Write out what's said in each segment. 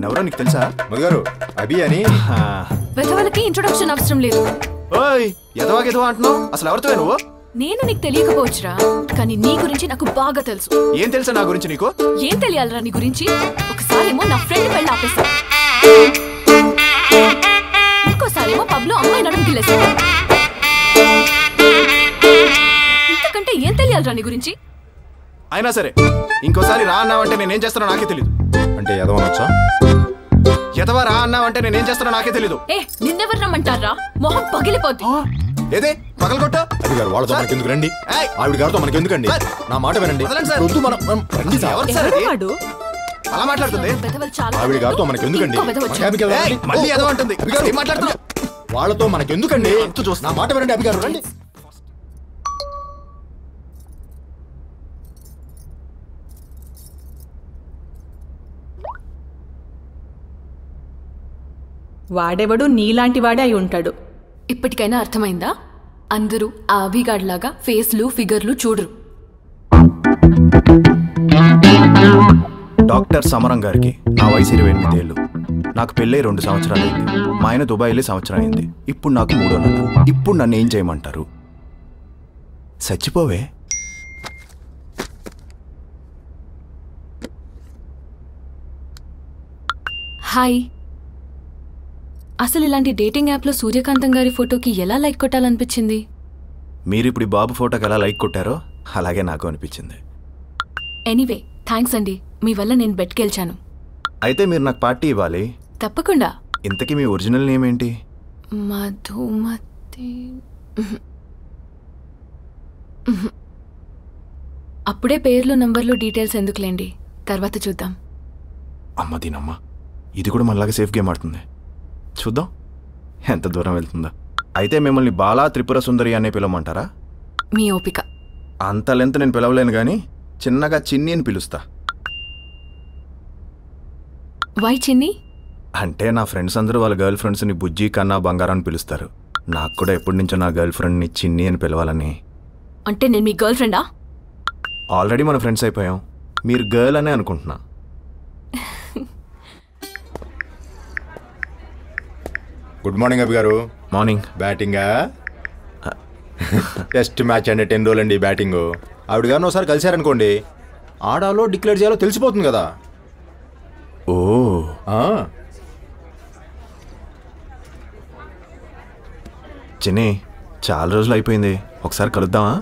నేనెవరో నీకు తెలుసా? మధుగారు అభి అని. వెధవలకి ఇంట్రొడక్షన్ అవసరం లేదు. ఓయ్ ఎదవా అంటున్నావు? అసలు ఎవరితో నువ్వు? నేను నీకు తెలియకపోవచ్చురా, కానీ నీ గురించి నాకు బాగా తెలుసు. ఏం తెలుసా నా గురించి నీకు? ఏం తెలియాలరా నీ గురించి? ఒకసారేమో నా ఫ్రెండ్ వెళ్ళి ఆపేశా, ఇంకోసారేమో పబ్లో అమ్మాయి నడుము గిల్లేసా. ఇంతకంటే ఏం తెలియాలరా నీ గురించి? అయినా సరే ఇంకోసారి రా అన్నావంటే నేనేం చేస్తానో నాకే తెలీదు. అంటే ఎదవనొచ్చా? ఎదవా రా అన్నావంటే నేనేం చేస్తానో నాకే తెలీదు. నిన్నెవరు రమ్మంటారా? మొహం పగిలిపోద్ది. ఏదే పగలగొట్ట? అది గారు వాళ్ళతో మనకి ఎందుకు రండి, ఆవిడ గారితో మనకి ఎందుకండి? నా మాట వినండి. అలా మాట్లాడుతుంది. ఆవిడ గారితో మనకి ఎందుకండి? మళ్ళీ ఏదో అంటుంది. వాళ్ళతో మనకి ఎందుకండి? నా మాట వినండి అభి గారు, రండి. వాడెవడు నీలాంటి వాడే అయి ఉంటాడు. ఇప్పటికైనా అర్థమైందా? అందరూ ఆ అభిగాడ్లాగా ఫేస్లు ఫిగర్లు చూడరు. డాక్టర్ సమరం గారికి నా వయసు 28 ఏళ్ళు. నాకు పెళ్ళై 2 సంవత్సరాలు అయింది. మా ఆయన దుబాయ్ వెళ్ళి సంవత్సరం అయింది. ఇప్పుడు నాకు 3వ నెల. ఇప్పుడు నన్ను ఏం చేయమంటారు? చచ్చిపోవే. హాయ్. అసలు ఇలాంటి డేటింగ్ యాప్లో సూర్యకాంతం గారి ఫోటోకి ఎలా లైక్ కొట్టాలనిపించింది? మీరిప్పుడు బాబు ఫోటోకి ఎలా లైక్ కొట్టారో అలాగే నాకు అనిపించింది. ఎనీవే థ్యాంక్స్ అండి, మీ వల్ల నేను బెట్కి గెలిచాను. అయితే మీరు నాకు పార్టీ ఇవ్వాలి. తప్పకుండా. ఇంతకీ మీ ఒరిజినల్ నేమ్ ఏంటి? మధుమతి. అప్పుడే పేర్లు నంబర్లు డీటెయిల్స్ ఎందుకులేండి, తర్వాత చూద్దాం. అమ్మ దీనమ్మ, ఇది కూడా మనలాగా సేఫ్ గేమ్ ఆడుతుంది. చూద్దాం ఎంత దూరం వెళ్తుందా. అయితే మిమ్మల్ని బాలా త్రిపుర సుందరి అనే పిలవమంటారా? మీ ఓపిక. అంత లెంత్ నేను పిలవలేను కానీ చిన్నగా చిన్ని అని పిలుస్తా. వై చిన్ని? అంటే నా ఫ్రెండ్స్ అందరూ వాళ్ళ గర్ల్ ఫ్రెండ్స్ని బుజ్జి కన్నా బంగారం అని పిలుస్తారు. నాకు కూడా ఎప్పటి నుంచో నా గర్ల్ ఫ్రెండ్ని చిన్ని అని పిలవాలని. అంటే నేను మీ గర్ల్ ఫ్రెండా? ఆల్రెడీ మన ఫ్రెండ్స్ అయిపోయాం. మీరు గర్ల్ అనే అనుకుంటున్నా. గుడ్ మార్నింగ్ అభి గారు. మార్నింగ్. బ్యాటింగా? టెస్ట్ మ్యాచ్ అంటే 10 రోజులండి బ్యాటింగ్. ఆవిడ గారిని ఒకసారి కలిశారనుకోండి, ఆడాలో డిక్లేర్ చేయాలో తెలిసిపోతుంది కదా. ఓ చిన్ని, చాలా రోజులు అయిపోయింది, ఒకసారి కలుద్దామా?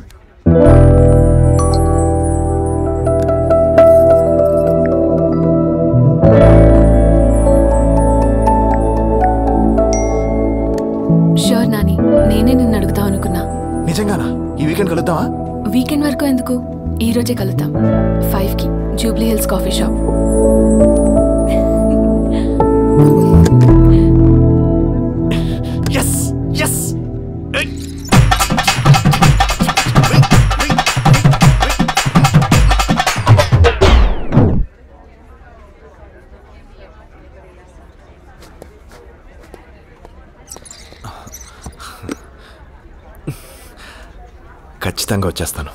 షూర్ నాని, నేనే నిన్ను అడుగుతావు అనుకున్నా. నిజంగానా? ఈ వీకెండ్ కలుద్దామా? వీకెండ్ వరకు ఎందుకు, ఈ రోజే కలుద్దాం 5కి Jubilee hills coffee shop. yes yes ఖచ్చితంగా వచ్చేస్తాను.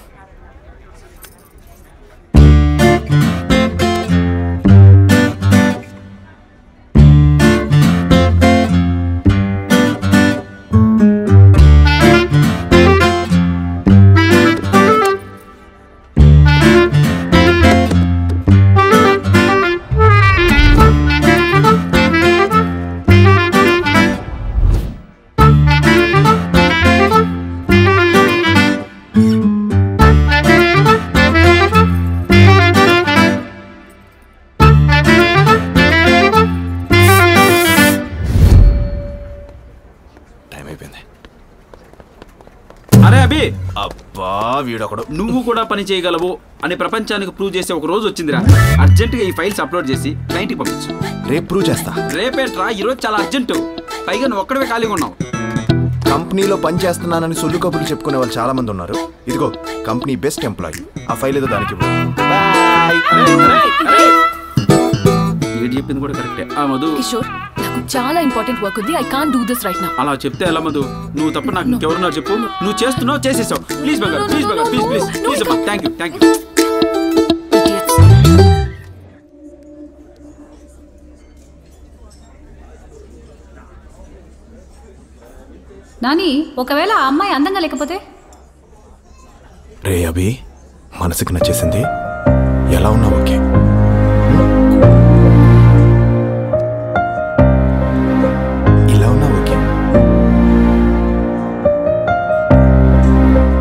వీడొకడు నువ్వు కూడా పని చేయగలవు అని ప్రపంచానికి ప్రూవ్ చేసే ఒక రోజు వచ్చిందిరా. అర్జెంటుగా ఈ ఫైల్స్ అప్లోడ్ చేసి క్లయింట్కి పంపించు. రేపు ప్రూవ్ చేస్తా. రేపేట్రా, ఈరోజు చాలా అర్జెంటు. పైగా నువ్వు ఒక్కడే ఖాళీగా ఉన్నావు. కంపెనీలో పని చేస్తున్నానని సొల్లు కబుర్లు చెప్పుకునే వాళ్ళు చాలా మంది ఉన్నారు. ఇదిగో కంపెనీ బెస్ట్ ఎంప్లాయీ. ఆ ఫైల్ ఏదో దానికి చెప్పింది కూడా కరెక్టే. మధు, కిషోర్, నాకు చాలా ఇంపార్టెంట్ వర్క్ ఉంది. I can't do this right now. అలా చెప్తే ఎలా మధు? నువ్వు తప్ప నాకు ఎవరున్నారు చెప్పు. నువ్వు చేస్తున్నావు, చేసేసావు. ప్లీజ్ బగర్, ప్లీజ్ బగర్, ప్లీజ్ ప్లీజ్ ప్లీజ్ అమ్మా. Thank you. నాని, ఒకవేళ ఆ అమ్మాయి అందంగా లేకపోతే? రే అభి, మనసుకి నచ్చేసింది. ఎలా ఉన్నా ఓకే. ఇలా ఉన్నా ఓకే.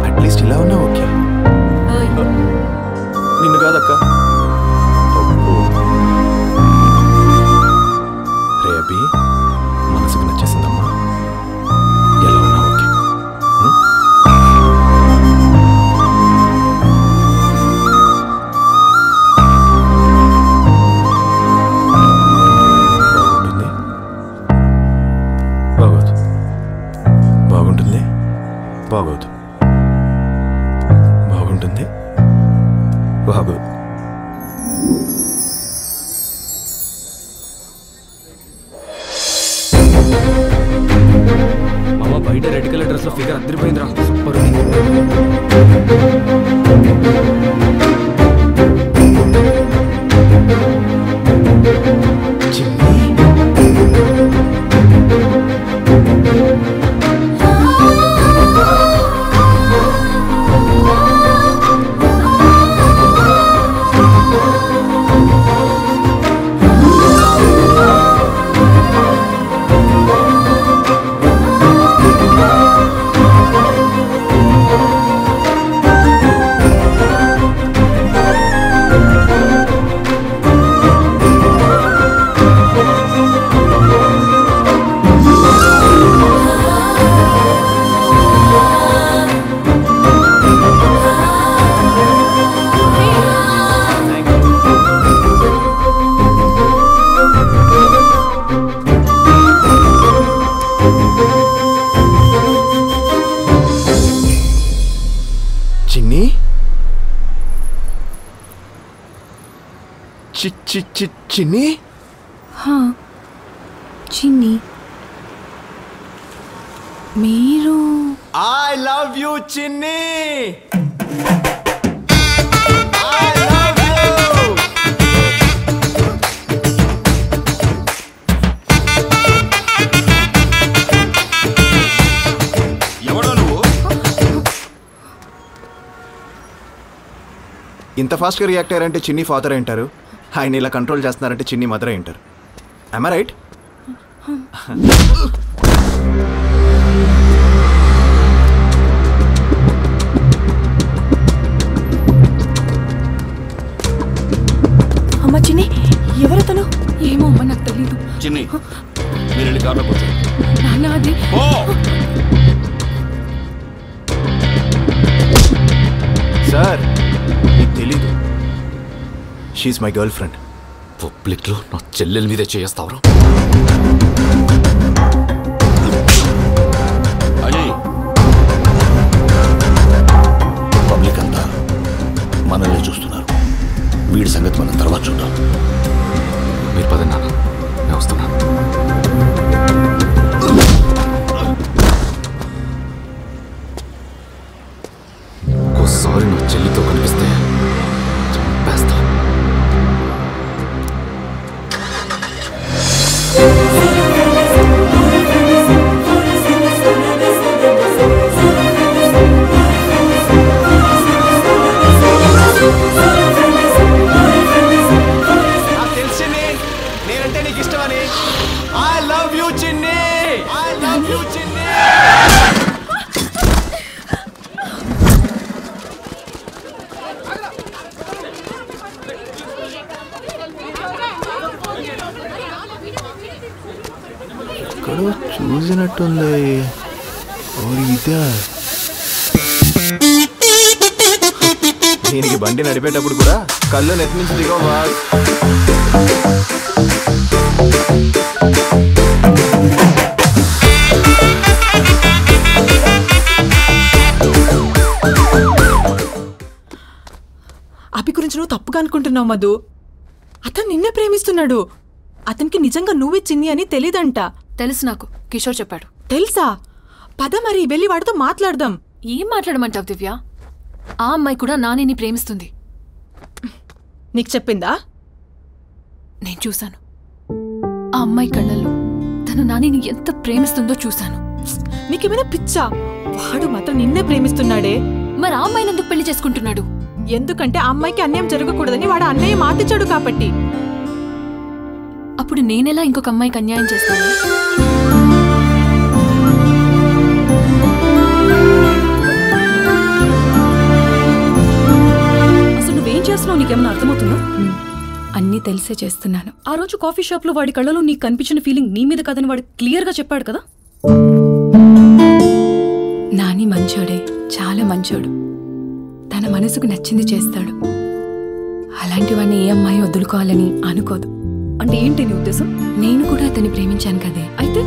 అట్లీస్ట్ ఇలా ఉన్నా ఓకే. నిన్ను కాదక్క. రే అభి, మనసుకి నచ్చేసిందమ్మా. ఎలా ఉన్నా ఓకే. బాగుంటుంది. బాగోదు. బాగుంటుంది. బాగోదు. మామ, బయట రెడ్ కలర్ డ్రెస్ లో ఫిగర్ అద్దరిపోయిందిరా. సూపర్. చిన్ని, చిన్ని, చిన్ని, మీరు? ఐ లవ్ యూ చిన్ని. ఇంత ఫాస్ట్గా రియాక్ట్ అయ్యారంటే చిన్ని ఫాదర్ అంటారు. ఆయన ఇలా కంట్రోల్ చేస్తున్నారంటే చిన్ని మదర్ అంటారు. I'm right? అమ్మ చిన్ని, ఎవరతను? ఏమో అమ్మ, నాకు తెలీదు. చిన్ని, మీరు వెళ్ళి కార్లో కూర్చోండి. నాన్న, అది సార్, నీకు తెలీదు. She's my girl friend. పబ్లిక్లో నా చెల్లెల మీదే చేస్తావరా? అజయ్, పబ్లిక్ అంతా మనల్ని చూస్తున్నారు. వీడి సంగతి మనం తర్వాత చూద్దాం. మీరు పదండి నాన్న, నేను వస్తున్నాను. ఒకసారి నా చెల్లితో కనిపిస్తే చంపేస్తా. తెలిసింది నేనంటే నీకు ఇష్టమని. ఐ లవ్ యూ చిన్ని. ఐ లవ్ యూ చిన్ని. ఎక్కడో చూసినట్టుంది. ఇదా దీనికి బండి నడిపేటప్పుడు కూడా కళ్ళు నెత్తి నుంచి దిగవా? అభి గురించి నువ్వు తప్పుగా అనుకుంటున్నావు మధు. అతను నిన్నే ప్రేమిస్తున్నాడు. అతనికి నిజంగా నువ్వే చిన్ని అని తెలీదంట. తెలుసు నాకు, కిషోర్ చెప్పాడు. తెలుసా? పద మరి వెళ్ళి వాడితో మాట్లాడదాం. ఏం మాట్లాడమంటావు దివ్య? ఆ అమ్మాయి కూడా నానిని ప్రేమిస్తుంది. నీకు చెప్పిందా? నేను చూశాను. ఆ అమ్మాయి కళ్ళల్లో తను నానిని ఎంత ప్రేమిస్తుందో చూశాను. నీకేమైనా పిచ్చా? వాడు మాత్రం నిన్నే ప్రేమిస్తున్నాడే. మరి ఆ అమ్మాయిని ఎందుకు పెళ్లి చేసుకుంటున్నాడు? ఎందుకంటే ఆ అమ్మాయికి అన్యాయం జరగకూడదని వాడు అన్నయ్య మాటిచ్చాడు కాబట్టి. అప్పుడు నేనెలా ఇంకొక అమ్మాయికి అన్యాయం చేస్తాను? అసలు నువ్వేం చేస్తున్నావు నీకేమన్నా అర్థమవుతుందా? అన్నీ తెలిసే చేస్తున్నాను. ఆ రోజు కాఫీ షాప్ లో వాడి కళ్ళలో నీకు కనిపించిన ఫీలింగ్ నీ మీద కదని వాడు క్లియర్ గా చెప్పాడు కదా. నాని మంచోడే, చాలా మంచోడు. తన మనసుకు నచ్చింది చేస్తాడు. అలాంటి వాడిని ఏ అమ్మాయి వదులుకోవాలని అనుకోదు. అంటే ఏంటి నీ ఉద్దేశం? నేను కూడా అతన్ని ప్రేమించాను కదే. అయితే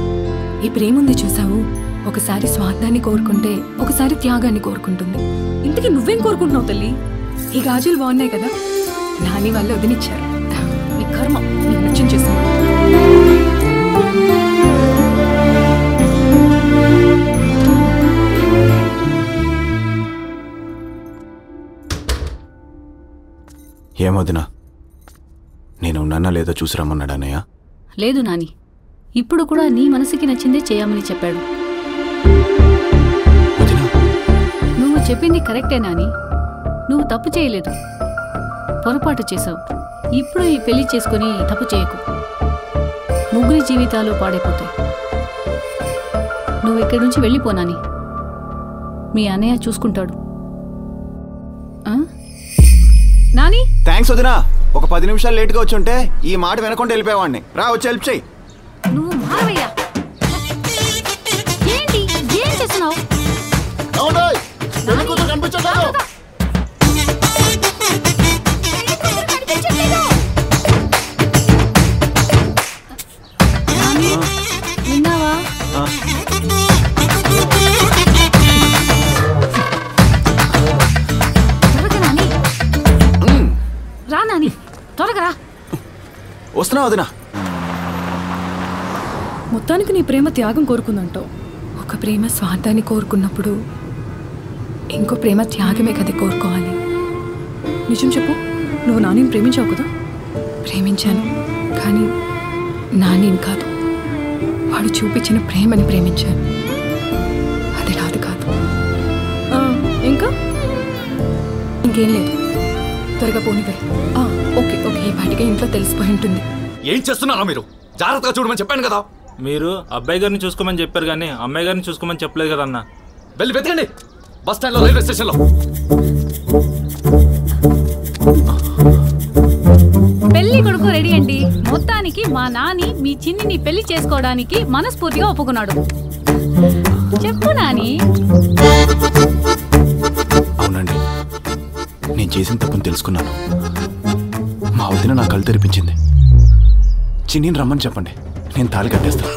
ఈ ప్రేమ ఉంది చూసావు, ఒకసారి స్వార్థాన్ని కోరుకుంటే ఒకసారి త్యాగాన్ని కోరుకుంటుంది. ఇంతకీ నువ్వేం కోరుకుంటున్నావు తల్లి? ఈ గాజులు బాగున్నాయి కదా, నాని వాళ్ళు వదిలిచ్చారు. నీ కర్మ, నీకు నచ్చింది చేసావు. ఏమొదినా, నేను ఉన్నానా లేదో చూసి రమ్మన్నాడు అన్నయ్య. లేదు నాని, ఇప్పుడు కూడా నీ మనసుకి నచ్చిందే చేయమని చెప్పాడు. వదినా, నువ్వు చెప్పింది కరెక్టే నాని. నువ్వు తప్పు చేయలేదు, పొరపాటు చేసావు. ఇప్పుడు ఈ పెళ్లి చేసుకుని తప్పు చేయకు. ముగ్గురి జీవితాలు పాడైపోతాయి. నువ్వు ఇక్కడి నుంచి వెళ్ళిపోనాని, మీ అన్నయ్య చూసుకుంటాడు. నాని, థ్యాంక్స్ వదినా. ఒక 10 నిమిషాలు లేట్గా వచ్చి ఉంటే ఈ మాట వినకుండా వెళ్ళిపోయేవాడిని. రా, వచ్చి హెల్ప్ చేయి. నువ్వు మారవయ్యా. ఏంటి ఏం చేస్తున్నావు? విన్నావా? త్వరగా నాని, రా నాని, త్వరగా రా. వస్తున్నా వదినా. మొత్తానికి నీ ప్రేమ త్యాగం కోరుకుందంటావు. ఒక ప్రేమ స్వార్థాన్ని కోరుకున్నప్పుడు ఇంకో ప్రేమ త్యాగమే కదా కోరుకోవాలి. నిజం చెప్పు, నువ్వు నానిని ప్రేమించావు కదా? ప్రేమించాను, కానీ నానిని కాదు, వాడు చూపించిన ప్రేమని ప్రేమించాను. అది రాదు కాదు. ఇంకా ఇంకేం లేదు, త్వరగా పోనివే. ఓకే ఓకే, ఈ పాటిగా ఇంట్లో తెలిసిపోయి ఉంటుంది. ఏం చేస్తున్నారా మీరు? జాగ్రత్తగా చూడమని చెప్పాను కదా. మీరు అబ్బాయి గారిని చూసుకోమని చెప్పారు కానీ అమ్మాయి గారిని చూసుకోమని చెప్పలేదు కదా అన్న. వెళ్ళి వెతకండి, బస్ స్టాండ్లో, రైల్వే స్టేషన్లో. పెళ్లి కొడుకు రెడీ అండి. మొత్తానికి మా నాని మీ చిన్నిని పెళ్లి చేసుకోవడానికి మనస్ఫూర్తిగా ఒప్పుకున్నాడు. చెప్పు నాని. అవునండి, నేను చేసిన తప్పుని తెలుసుకున్నాను. మా వదిన నా కళ్ళు తెరిపించింది. చిన్నీని రమ్మని చెప్పండి, నేను తాళి కట్టేస్తాను.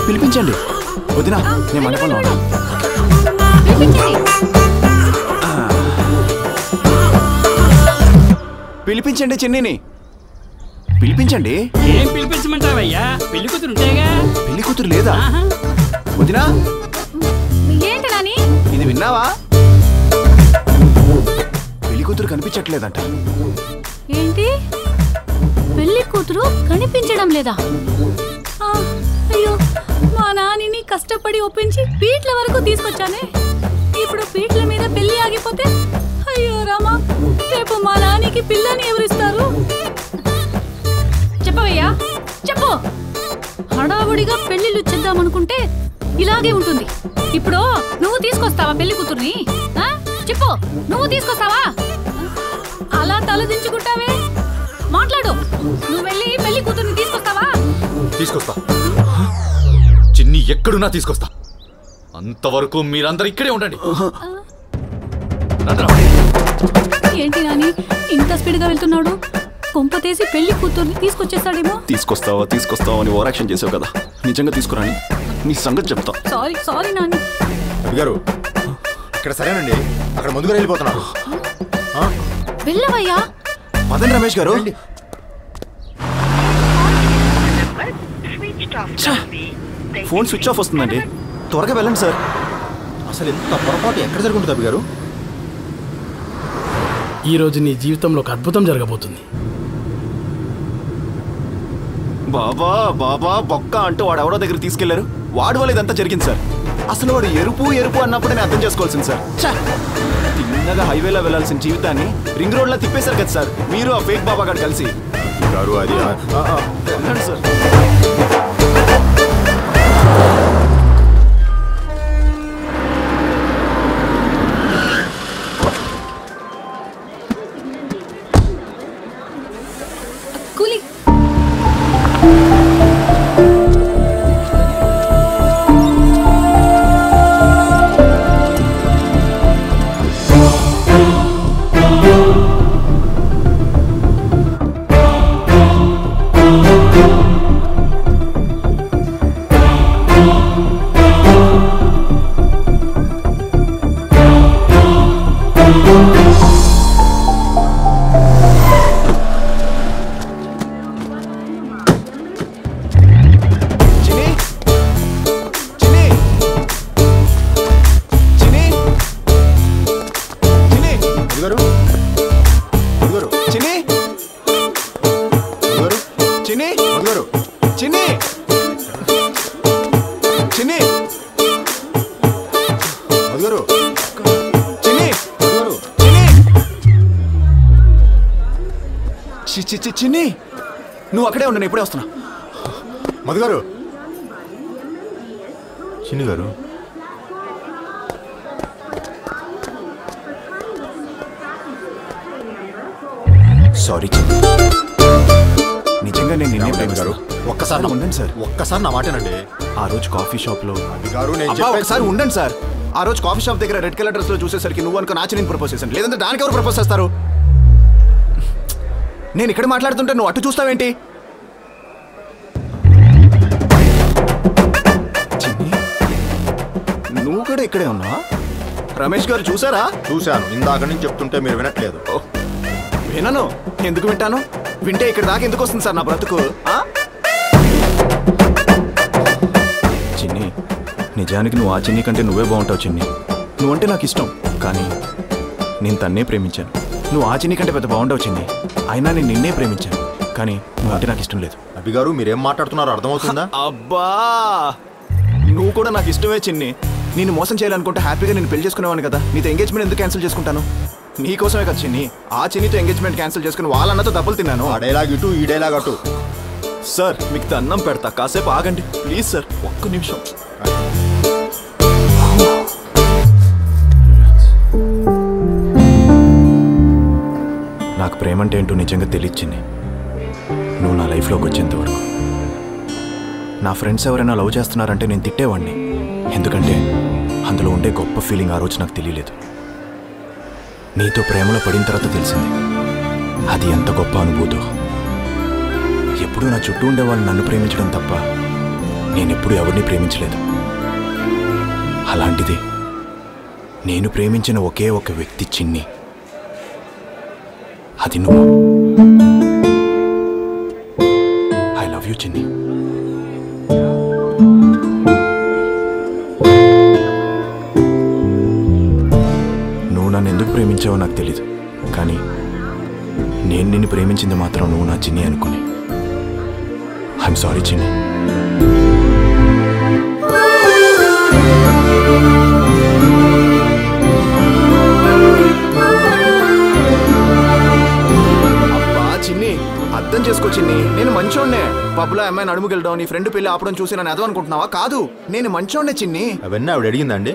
పిలిపించండి వదినా, నేను మండపంలో ఉన్నా. పిలిపించండి చిన్నీని, పిలిపించండి. ఏం పిలిపించమంటావయ్యా? పెళ్లి కూతురు ఉంటేగా. పెళ్లి కూతురు లేదా వదినా? ఏంటి నాని, ఇది విన్నావా? పెళ్లి కూతురు కనిపించట్లేదంట. ఏంటి పెళ్లి కూతురు కనిపించడం లేదా? అయ్యో, మా నానిని కష్టపడి ఒప్పించి పీట్ల వరకు తీసుకొచ్చానే. ఇప్పుడు పీట్ల మీద పెళ్లి ఆగిపోతే అయ్యో రామా, రేపు మా నానికి పిల్లని ఎవరిస్తారు? చెప్పవయ్యా, చెప్పు. హడావుడిగా పెళ్లిళ్ళు చేద్దామనుకుంటే ఇలాగే ఉంటుంది. ఇప్పుడు నువ్వు తీసుకొస్తావా పెళ్లి కూతుర్ని? చెప్పు, నువ్వు తీసుకొస్తావా? అలా తలదించుకుంటావే, మాట్లాడు. నువ్వు వెళ్ళి పెళ్లి కూతుర్ని తీసుకొస్తావా? తీసుకొస్తా, చిన్ని ఎక్కడున్నా తీసుకొస్తా. అంతవరకు మీరందరూ ఇక్కడే ఉండండి. ఏంటి నాని ఇంత స్పీడ్ గా వెళ్తున్నాడు? కొంపతేసి పెళ్లి కూతుర్ని తీసుకొచ్చేస్తాడేమో. తీసుకొస్తావా అని ఓవరాక్షన్ చేసావు కదా, నిజంగా తీసుకురాని నీ సంగతి చెప్తా. Sorry sorry Nani. గారు ఇక్కడ సరేనండి, అక్కడ ముందుగా వెళ్ళిపోతున్నారు. వెళ్ళవయ్యా. పదండి రమేష్ గారు. ఫోన్ స్విచ్ ఆఫ్ వస్తుందండి, త్వరగా వెళ్ళండి సార్. అసలు ఎంత పొరపాటు ఎక్కడ జరుగుతుంది అబ్బి గారు? ఈరోజు నీ జీవితంలో ఒక అద్భుతం జరగబోతుంది. బాబా బాబా బొక్క అంటూ వాడు ఎవరో దగ్గర తీసుకెళ్లారు. వాడి వల్ల ఇదంతా జరిగింది సార్. అసలు వాడు ఎరుపు ఎరుపు అన్నప్పుడు నేను అర్థం చేసుకోవాల్సింది సార్. తిన్నగా హైవేలో వెళ్ళాల్సిన జీవితాన్ని రింగ్ రోడ్లో తిప్పేశారు కదా సార్ మీరు ఆ ఫేక్ బాబా గారు కలిసి. గారు అది వెళ్ళండి సార్. కూలి చిన్ని నువ్వు అక్కడే ఉండు, నేను ఇప్పుడే వస్తున్నా. మధు గారు, చిన్ని గారు, సారీ చిన్ని, నిజంగా నేను నిన్నే ప్రేమిస్తాను. ఒక్కసారి ఉండండి సార్, ఒక్కసారి నా మాటనండి. ఆ రోజు కాఫీ షాప్ లో గారు ఒకసారి ఉండండి సార్. ఆ రోజు కాఫీ షాప్ దగ్గర రెడ్ కలర్ డ్రెస్ లో చూసేసరికి నువ్వు అనుకో నాచి నేను ప్రపోజ్ చేశాను. లేదంటే దానికి ఎవరు ప్రపోజ్ చేస్తారు? నేను ఇక్కడ మాట్లాడుతుంటే నువ్వు అటు చూస్తావేంటి? నువ్వు కూడా ఇక్కడే ఉన్నావా? రమేష్ గారు చూసారా? చూశాను, ఇందాక నుంచి చెప్తుంటే మీరు వినట్లేదు. వినను. ఎందుకు వింటాను? వింటే ఇక్కడ దాకా ఎందుకు వస్తుంది సార్ నా బ్రతుకు? చిన్ని, నిజానికి నువ్వు ఆ చిన్ని కంటే నువ్వే బాగుంటావు చిన్ని. నువ్వంటే నాకు ఇష్టం, కానీ నేను తన్నే ప్రేమించాను. నువ్వు ఆ చిన్ని కంటే పెద్ద బాగుంటావు చిన్ని, అయినా నేను నిన్నే ప్రేమించాను, కానీ నువ్వంటే నాకు ఇష్టం లేదు. అభి గారు, మీరేం మాట్లాడుతున్నారో అర్థమవుతుందా? అబ్బా, నువ్వు కూడా నాకు ఇష్టమే చిన్ని. నేను మోసం చేయాలనుకుంటే హ్యాపీగా నేను పెళ్లి చేసుకునేవాను కదా. నీతో ఎంగేజ్మెంట్ ఎందుకు క్యాన్సిల్ చేసుకుంటాను? నీకోసమే కదా చిన్ని ఆ చిన్నితో ఎంగేజ్మెంట్ క్యాన్సిల్ చేసుకుని వాళ్ళన్నతో దెబ్బలు తిన్నాను. ఆ డైలాగ్ ఇటు, ఈ డైలాగ్ అటు. సార్ మీకు దండం పెడతా, కాసేపు ఆగండి ప్లీజ్ సార్, ఒక్క నిమిషం. నాకు ప్రేమ అంటే ఏంటో నిజంగా తెలియచ్చింది నువ్వు నా లైఫ్లోకి వచ్చేంతవరకు. నా ఫ్రెండ్స్ ఎవరైనా లవ్ చేస్తున్నారంటే నేను తిట్టేవాడిని, ఎందుకంటే అందులో ఉండే గొప్ప ఫీలింగ్ ఆ రోజు నాకు తెలియలేదు. నీతో ప్రేమలో పడిన తర్వాత తెలిసింది అది ఎంత గొప్ప అనుభూతో. ఎప్పుడూ నా చుట్టూ ఉండే వాళ్ళు నన్ను ప్రేమించడం తప్ప నేనెప్పుడు ఎవరిని ప్రేమించలేదు. అలాంటిది నేను ప్రేమించిన ఒకే ఒక వ్యక్తి చిన్ని, అది నువ్వు. ఐ లవ్ యూ చిన్ని. నువ్వు నన్ను ఎందుకు ప్రేమించావో నాకు తెలీదు, కానీ నేను నిన్ను ప్రేమించింది మాత్రం నువ్వు నా చిన్ని అనుకుని. ఐఎమ్ సారీ చిన్ని. చిన్ని అర్థం చేసుకో చిన్ని, నేను మంచోడ్నే. పబ్లో అమ్మాయిని అడుగుకెళ్ళడం, నీ ఫ్రెండ్ పెళ్ళి ఆపడం చూసి నన్ను ఎదో అనుకుంటున్నావా? కాదు, నేను మంచోడ్నే చిన్ని. అవన్నీ ఆవిడ అడిగిందండి.